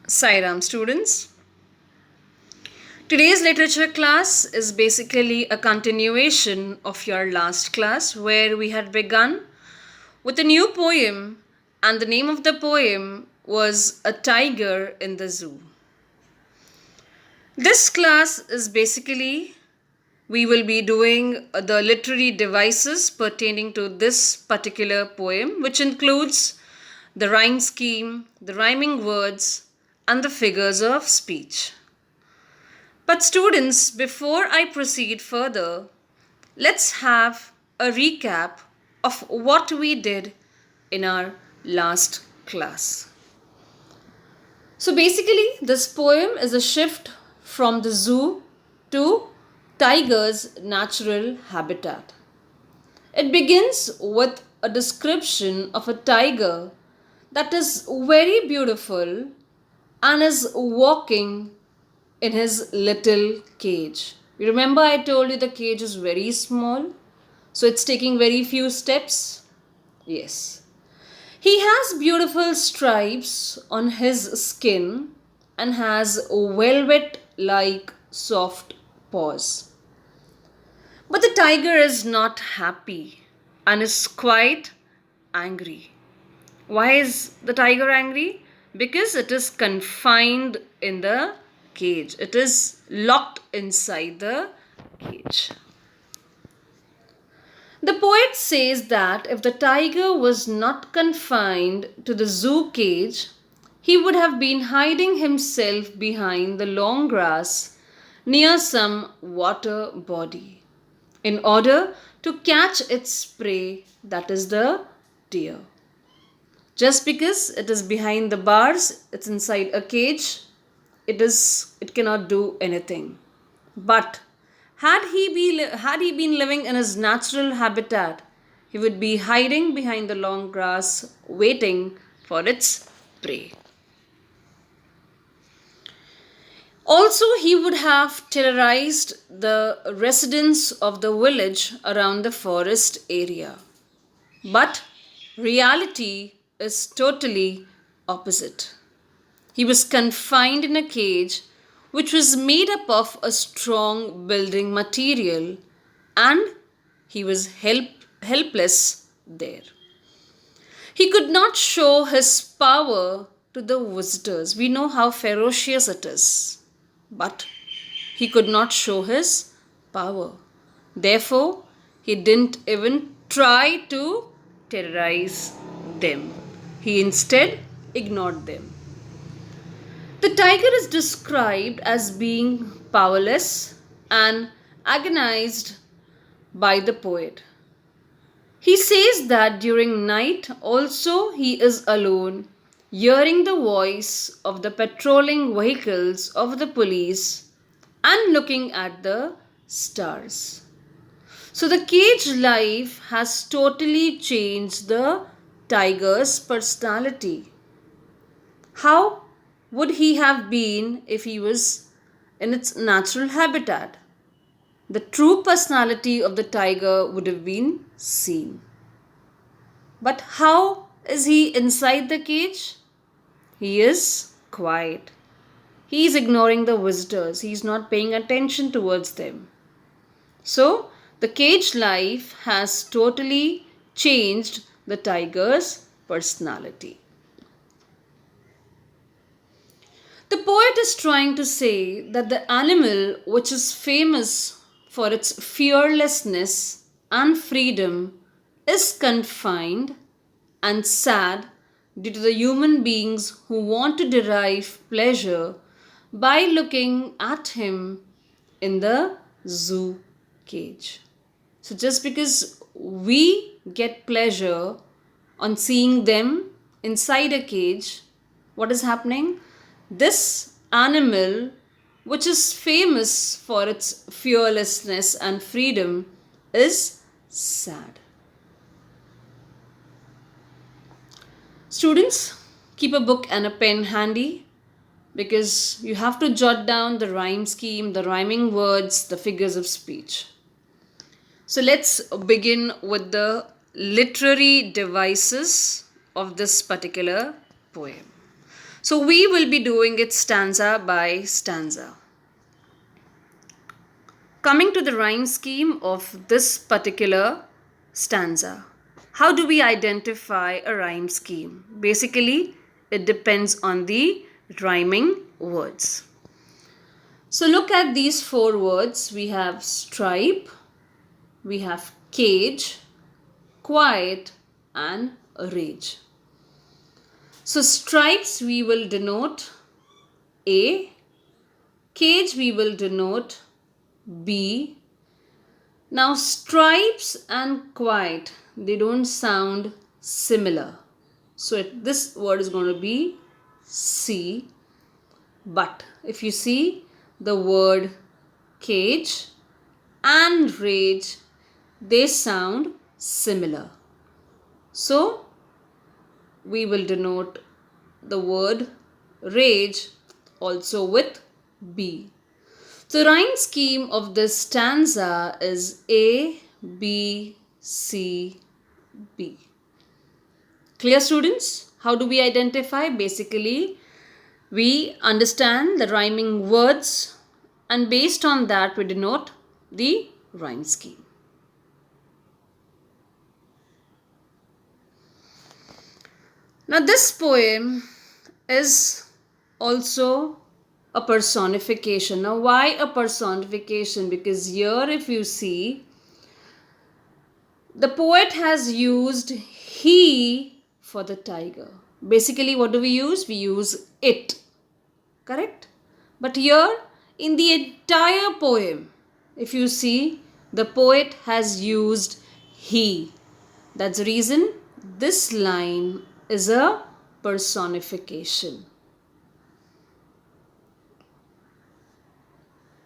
Sairam students. Today's literature class is basically a continuation of your last class where we had begun with a new poem, and the name of the poem was A Tiger in the Zoo. This class is basically we will be doing the literary devices pertaining to this particular poem, which includes the rhyme scheme, the rhyming words, and the figures of speech. But students, before I proceed further, let's have a recap of what we did in our last class. So basically, this poem is a shift from the zoo to tiger's natural habitat. It begins with a description of a tiger that is very beautiful and is walking in his little cage. You remember I told you the cage is very small, so it's taking very few steps? Yes. He has beautiful stripes on his skin and has velvet like soft paws. But the tiger is not happy and is quite angry. Why is the tiger angry? Because it is confined in the cage. It is locked inside the cage. The poet says that if the tiger was not confined to the zoo cage, he would have been hiding himself behind the long grass near some water body in order to catch its prey, that is the deer. Just because it is behind the bars, it's inside a cage, it cannot do anything. But had he been living in his natural habitat, he would be hiding behind the long grass, waiting for its prey. Also, he would have terrorized the residents of the village around the forest area. But reality is totally opposite. He was confined in a cage which was made up of a strong building material, and he was helpless there. He could not show his power to the visitors. We know how ferocious it is, but he could not show his power. Therefore, he didn't even try to terrorize them. He instead ignored them. The tiger is described as being powerless and agonized by the poet. He says that during night also he is alone, hearing the voice of the patrolling vehicles of the police and looking at the stars. So the cage life has totally changed the tiger's personality. How would he have been if he was in its natural habitat? The true personality of the tiger would have been seen. But how is he inside the cage? He is quiet. He is ignoring the visitors. He is not paying attention towards them. So, the cage life has totally changed the tiger's personality. The poet is trying to say that the animal, which is famous for its fearlessness and freedom, is confined and sad due to the human beings who want to derive pleasure by looking at him in the zoo cage. So, just because we get pleasure on seeing them inside a cage, what is happening? This animal, which is famous for its fearlessness and freedom, is sad. Students, keep a book and a pen handy because you have to jot down the rhyme scheme, the rhyming words, the figures of speech. So let's begin with the literary devices of this particular poem. So we will be doing it stanza by stanza. Coming to the rhyme scheme of this particular stanza. How do we identify a rhyme scheme? Basically, it depends on the rhyming words. So look at these 4 words. We have stripe, we have cage, quiet, and rage. So stripes we will denote A, cage we will denote B. Now stripes and quiet, they don't sound similar. So this word is going to be C. But if you see the word cage and rage, they sound similar. So we will denote the word rage also with B. The rhyme scheme of this stanza is A, B, C, B. Clear, students? How do we identify? Basically, we understand the rhyming words and based on that we denote the rhyme scheme. Now this poem is also a personification. Now why a personification? Because here if you see, the poet has used he for the tiger. Basically what do we use? We use it. Correct? But here in the entire poem, if you see, the poet has used he. That's the reason this line is a personification.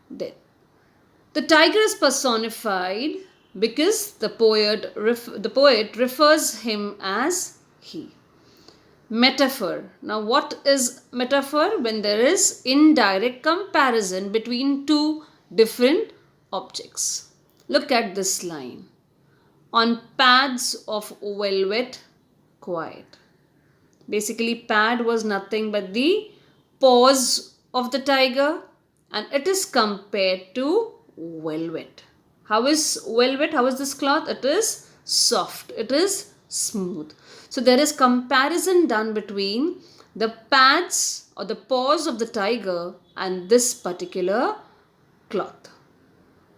Then the tiger is personified because the poet refers him as he. Metaphor. Now what is metaphor? When there is indirect comparison between two different objects. Look at this line. On pads of velvet, quiet. Basically pad was nothing but the paws of the tiger and it is compared to velvet. How is velvet? How is this cloth? It is soft. It is smooth. So there is comparison done between the pads or the paws of the tiger and this particular cloth.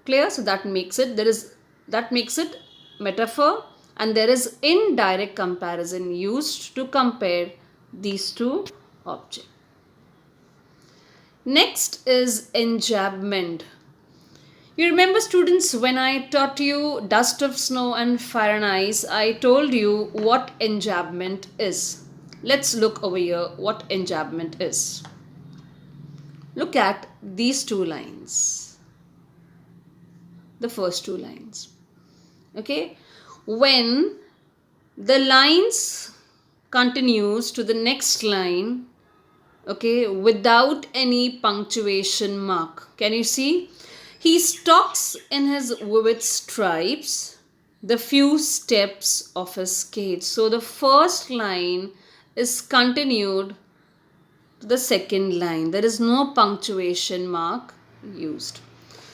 Clear? So that makes it metaphor, and there is indirect comparison used to compare these two objects. Next is enjambment. You remember, students, when I taught you dust of snow and fire and ice, I told you what enjambment is. Let's look over here what enjambment is. Look at these 2 lines. The first 2 lines. Okay? When the lines continues to the next line, okay, without any punctuation mark. Can you see? He stalks in his vivid stripes the few steps of his cage. So the first line is continued to the second line. There is no punctuation mark used.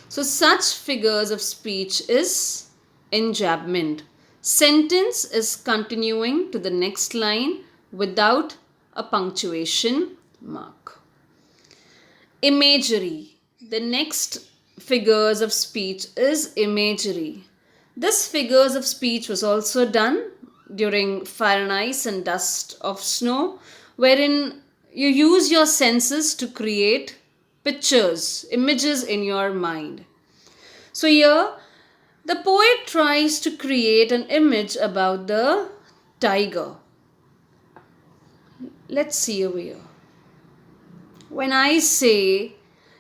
So such figures of speech is enjambment. Sentence is continuing to the next line without a punctuation mark. Imagery. The next figures of speech is imagery. This figures of speech was also done during fire and ice and dust of snow, wherein you use your senses to create pictures, images in your mind. So here the poet tries to create an image about the tiger. Let's see over here. When I say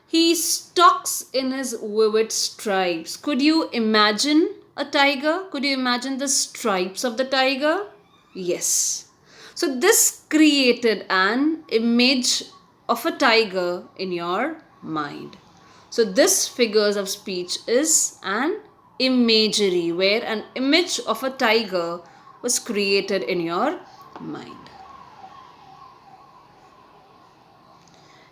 he stalks in his vivid stripes, could you imagine a tiger? Could you imagine the stripes of the tiger? Yes. So this created an image of a tiger in your mind. So this figures of speech is an imagery where an image of a tiger was created in your mind.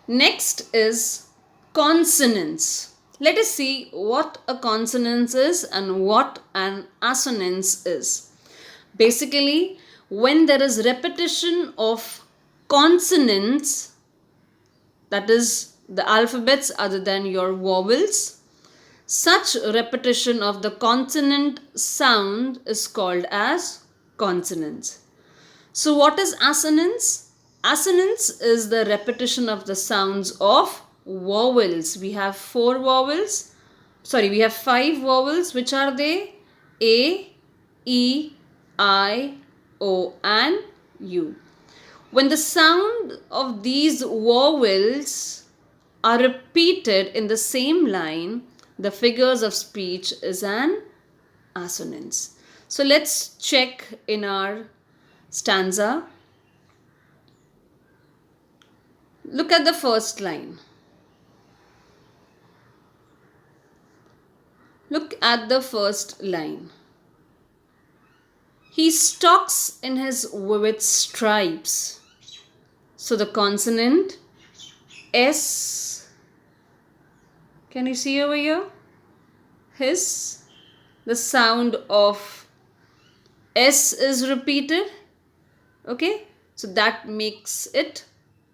Next is consonants. Let us see what a consonance is and what an assonance is. Basically, when there is repetition of consonants, that is the alphabets other than your vowels, such repetition of the consonant sound is called as consonants. So what is assonance? Assonance is the repetition of the sounds of vowels. We have we have five vowels. Which are they? A, E, I, O and U. When the sound of these vowels are repeated in the same line, the figures of speech is an assonance. So let's check in our stanza. Look at the first line. Look at the first line. He stalks in his vivid stripes. So the consonant S, can you see over here? The sound of S is repeated. Okay, so that makes it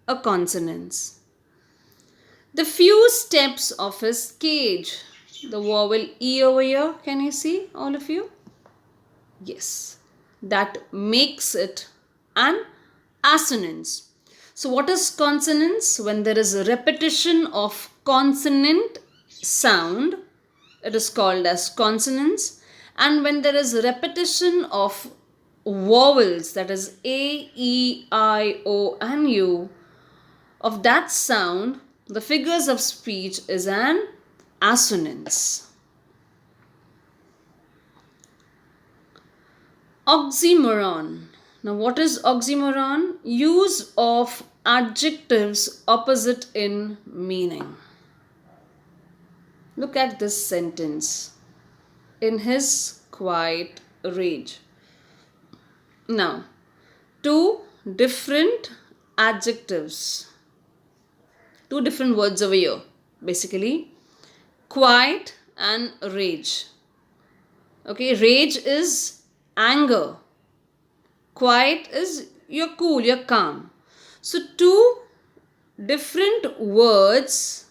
a consonance. The few steps of his cage. The vowel E over here, can you see, all of you? Yes, that makes it an assonance. So what is consonance? When there is a repetition of consonant sound, it is called as consonance. And when there is a repetition of vowels, that is A, E, I, O and U, of that sound, the figures of speech is an assonance. Oxymoron. Now what is oxymoron? Use of adjectives opposite in meaning. Look at this sentence. In his quiet rage. Now, two different adjectives. Two different words over here. Basically, quiet and rage. Okay, rage is anger. Quiet is you're cool, you're calm. So two different words,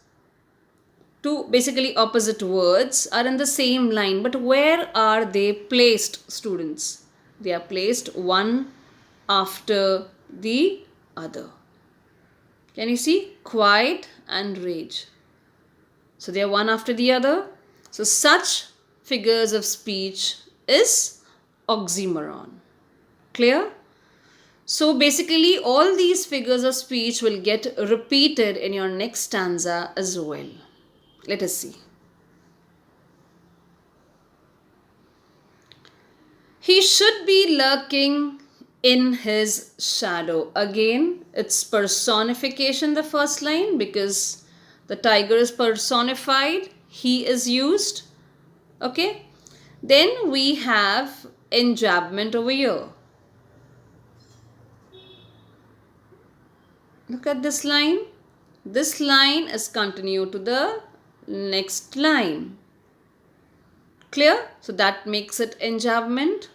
two basically opposite words are in the same line, but where are they placed, students? They are placed one after the other. Can you see? Quiet and rage. So they are one after the other. So such figures of speech is oxymoron. Clear? So basically all these figures of speech will get repeated in your next stanza as well. Let us see. He should be lurking in his shadow. Again, it's personification, the first line, because the tiger is personified. He is used. Okay. Then we have enjambment over here. Look at this line. This line is continued to the next line. Clear? So that makes it enjambment.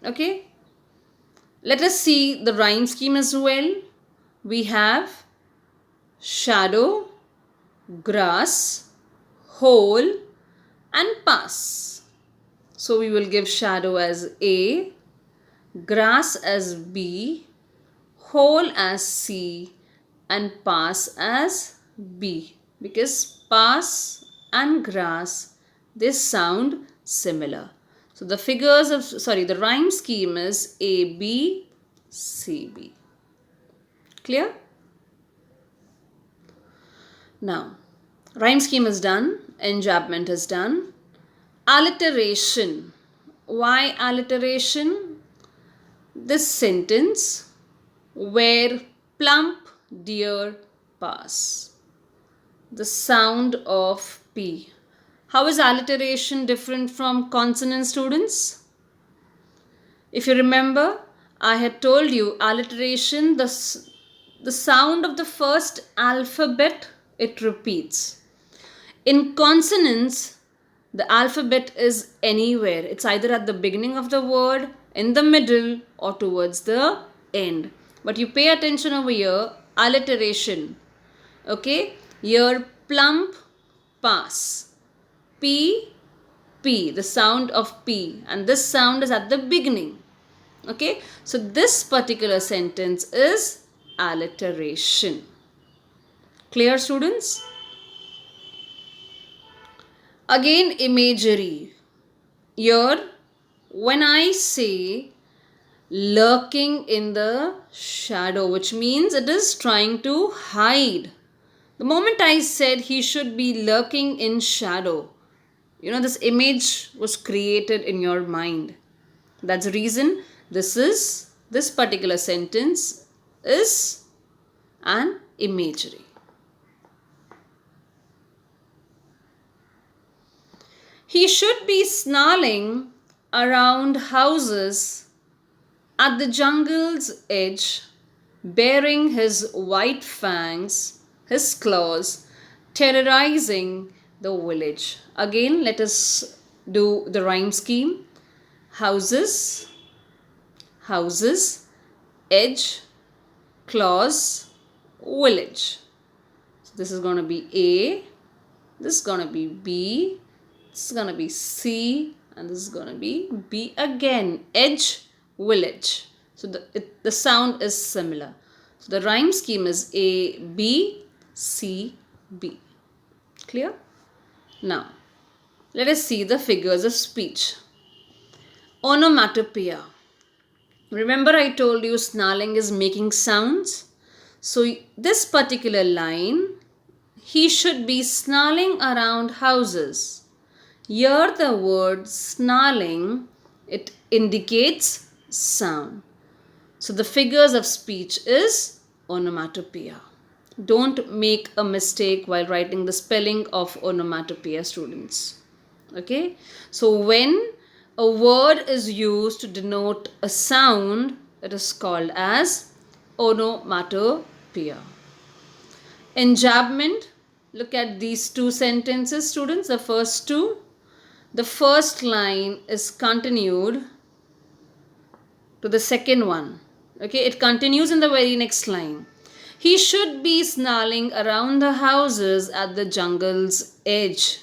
Okay. Let us see the rhyme scheme as well. We have shadow, grass, hole and pass. So we will give shadow as A, grass as B, hole as C and pass as B, because pass and grass, they sound similar. So the the rhyme scheme is A, B, C, B. Clear? Now, rhyme scheme is done, enjambment is done. Alliteration. Why alliteration? This sentence, where plump deer pass. The sound of P. How is alliteration different from consonant, students? If you remember, I had told you alliteration, the the sound of the first alphabet, it repeats. In consonants, the alphabet is anywhere. It's either at the beginning of the word, in the middle, or towards the end. But you pay attention over here, alliteration. Okay? Here, plump, pass. P, P, the sound of P. And this sound is at the beginning. Okay? So this particular sentence is alliteration. Clear, students? Again, imagery. Here, when I say lurking in the shadow, which means it is trying to hide. The moment I said he should be lurking in shadow, this image was created in your mind. That's the reason this particular sentence is an imagery. He should be snarling around houses at the jungle's edge, baring his white fangs, his claws, terrorizing the village. Again, let us do the rhyme scheme. Houses, houses, edge, claws, village. So this is going to be A, this is going to be B, this is going to be C, and this is going to be B again. Edge, village. So the sound is similar. So the rhyme scheme is A, B, C, B. Clear? Now, let us see the figures of speech. Onomatopoeia. Remember I told you snarling is making sounds. So this particular line, he should be snarling around houses. Here the word snarling, it indicates sound. So the figures of speech is onomatopoeia. Don't make a mistake while writing the spelling of onomatopoeia, students. Okay? So when a word is used to denote a sound, it is called as onomatopoeia. Enjambment. Look at these two sentences, students. The first two. The first line is continued to the second one. Okay, it continues in the very next line. He should be snarling around the houses at the jungle's edge.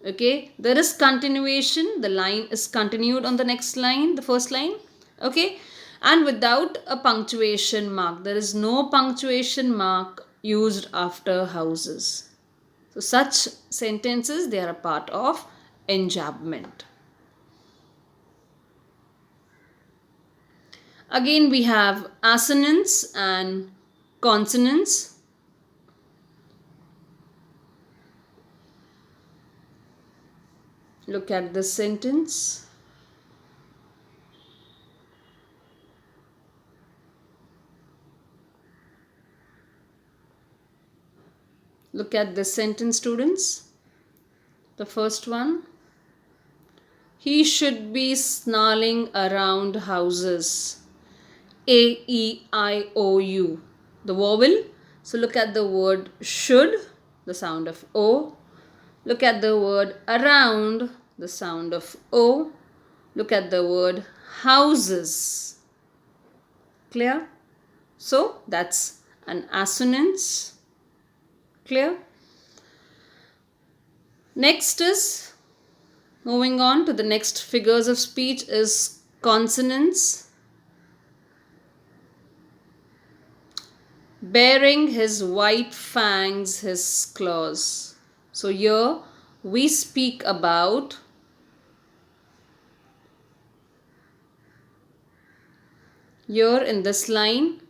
Okay, there is continuation. The line is continued on the next line, the first line. Okay, and without a punctuation mark. There is no punctuation mark used after houses. So such sentences, they are a part of enjambment. Again, we have assonance and consonance. Look at this sentence. Look at this sentence, students. The first one. He should be snarling around houses. A-E-I-O-U. The vowel. So look at the word should, the sound of O. Look at the word around, the sound of O. Look at the word houses. Clear? So that's an assonance. Clear? Next is, moving on to the next figures of speech is consonants. Bearing his white fangs, his claws. So here we speak about here in this line,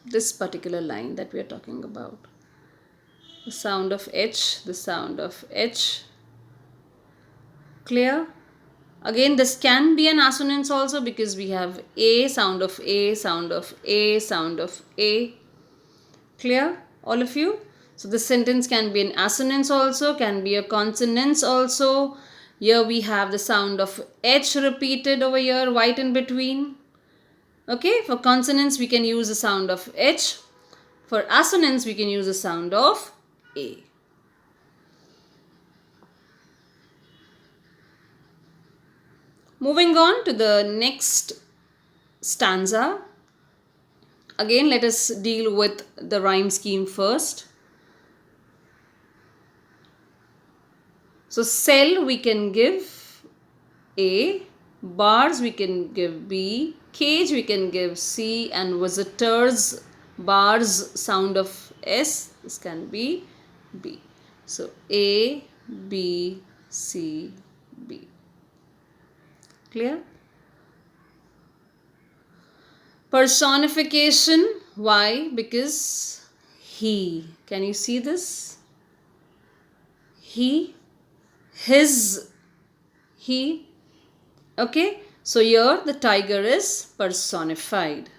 this particular line that we are talking about. The sound of H, the sound of H. Clear? Again, this can be an assonance also because we have A, sound of A, sound of A, sound of A. Clear? All of you? So this sentence can be an assonance also, can be a consonance also. Here we have the sound of H repeated over here, white in between. Okay, for consonants we can use the sound of H. For assonance we can use the sound of A. Moving on to the next stanza. Again, let us deal with the rhyme scheme first. So, cell we can give A, bars we can give B, cage we can give C, and visitors, bars, sound of S, this can be B. So, A, B, C, B. Clear? Personification. Why? Because he. Can you see this? He, his, he. Okay. So here the tiger is personified.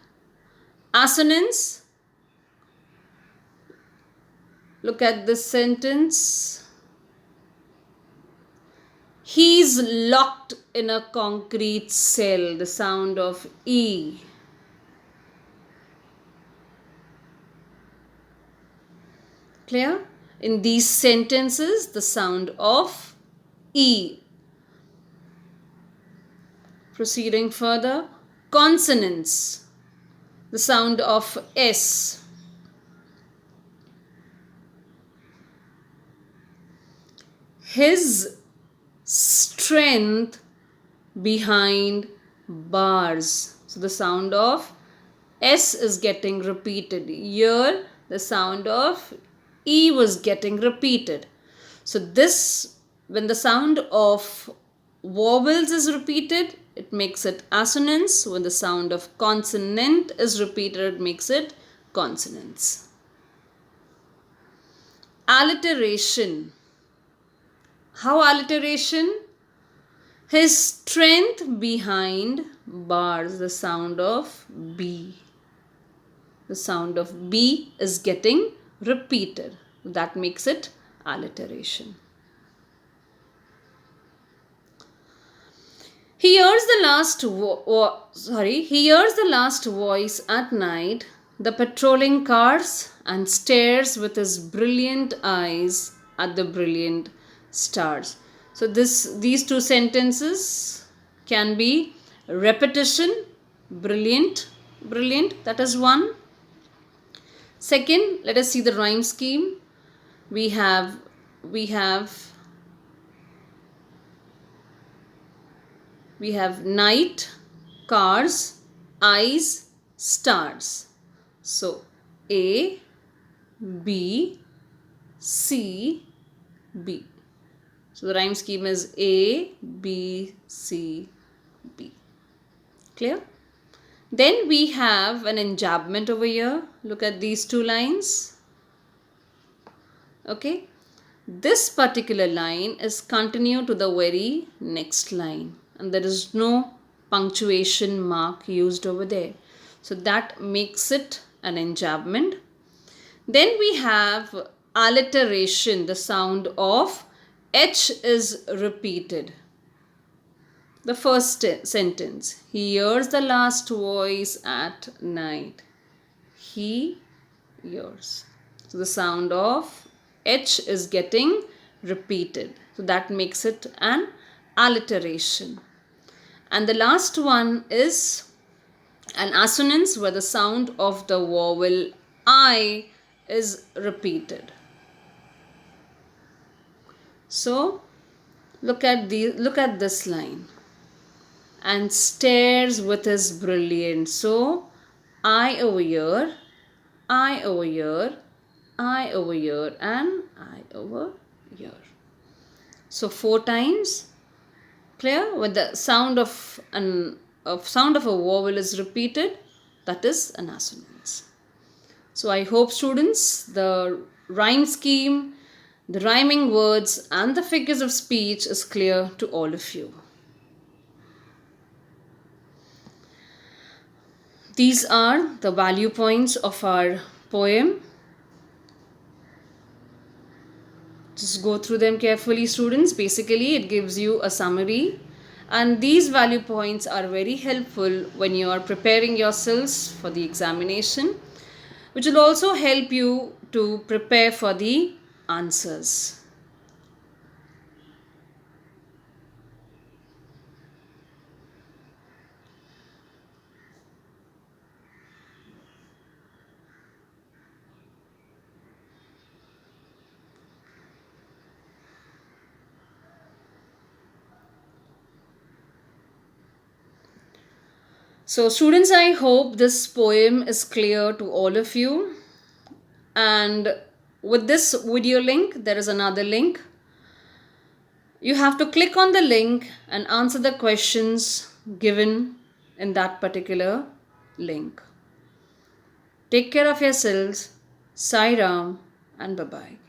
Assonance. Look at this sentence. He's locked in a concrete cell. The sound of E. Clear? In these sentences, the sound of E. Proceeding further, consonants. The sound of S. His strength behind bars. So the sound of S is getting repeated. Here, the sound of E was getting repeated. So this, when the sound of vowels is repeated, it makes it assonance. When the sound of consonant is repeated, it makes it consonants. Alliteration. How alliteration? His strength behind bars. The sound of B. The sound of B is getting repeated. That makes it alliteration. He hears the last voice at night, the patrolling cars, and stares with his brilliant eyes at the brilliant stars. So these two sentences can be repetition, brilliant, brilliant, that is one. Second, let us see the rhyme scheme. We have night, cars, eyes, stars. So A, B, C, B. So the rhyme scheme is A, B, C, B. Clear? Then we have an enjambment over here. Look at these two lines. Okay. This particular line is continued to the very next line. And there is no punctuation mark used over there. So that makes it an enjambment. Then we have alliteration. The sound of H is repeated. The first sentence. He hears the last voice at night. He hears. So the sound of H is getting repeated. So that makes it an alliteration. And the last one is an assonance where the sound of the vowel I is repeated. So look at this line. And stares with his brilliant. So I over here, I over here, I over here, and I over here. So 4 times. Clear? When the sound of a vowel is repeated, that is an assonance. So I hope students, the rhyme scheme, the rhyming words and the figures of speech is clear to all of you. These are the value points of our poem. Just go through them carefully, students. Basically, it gives you a summary And these value points are very helpful when you are preparing yourselves for the examination, which will also help you to prepare for the answers. So, students, I hope this poem is clear to all of you. And with this video link, there is another link. You have to click on the link and answer the questions given in that particular link. Take care of yourselves. Sai Ram and bye bye.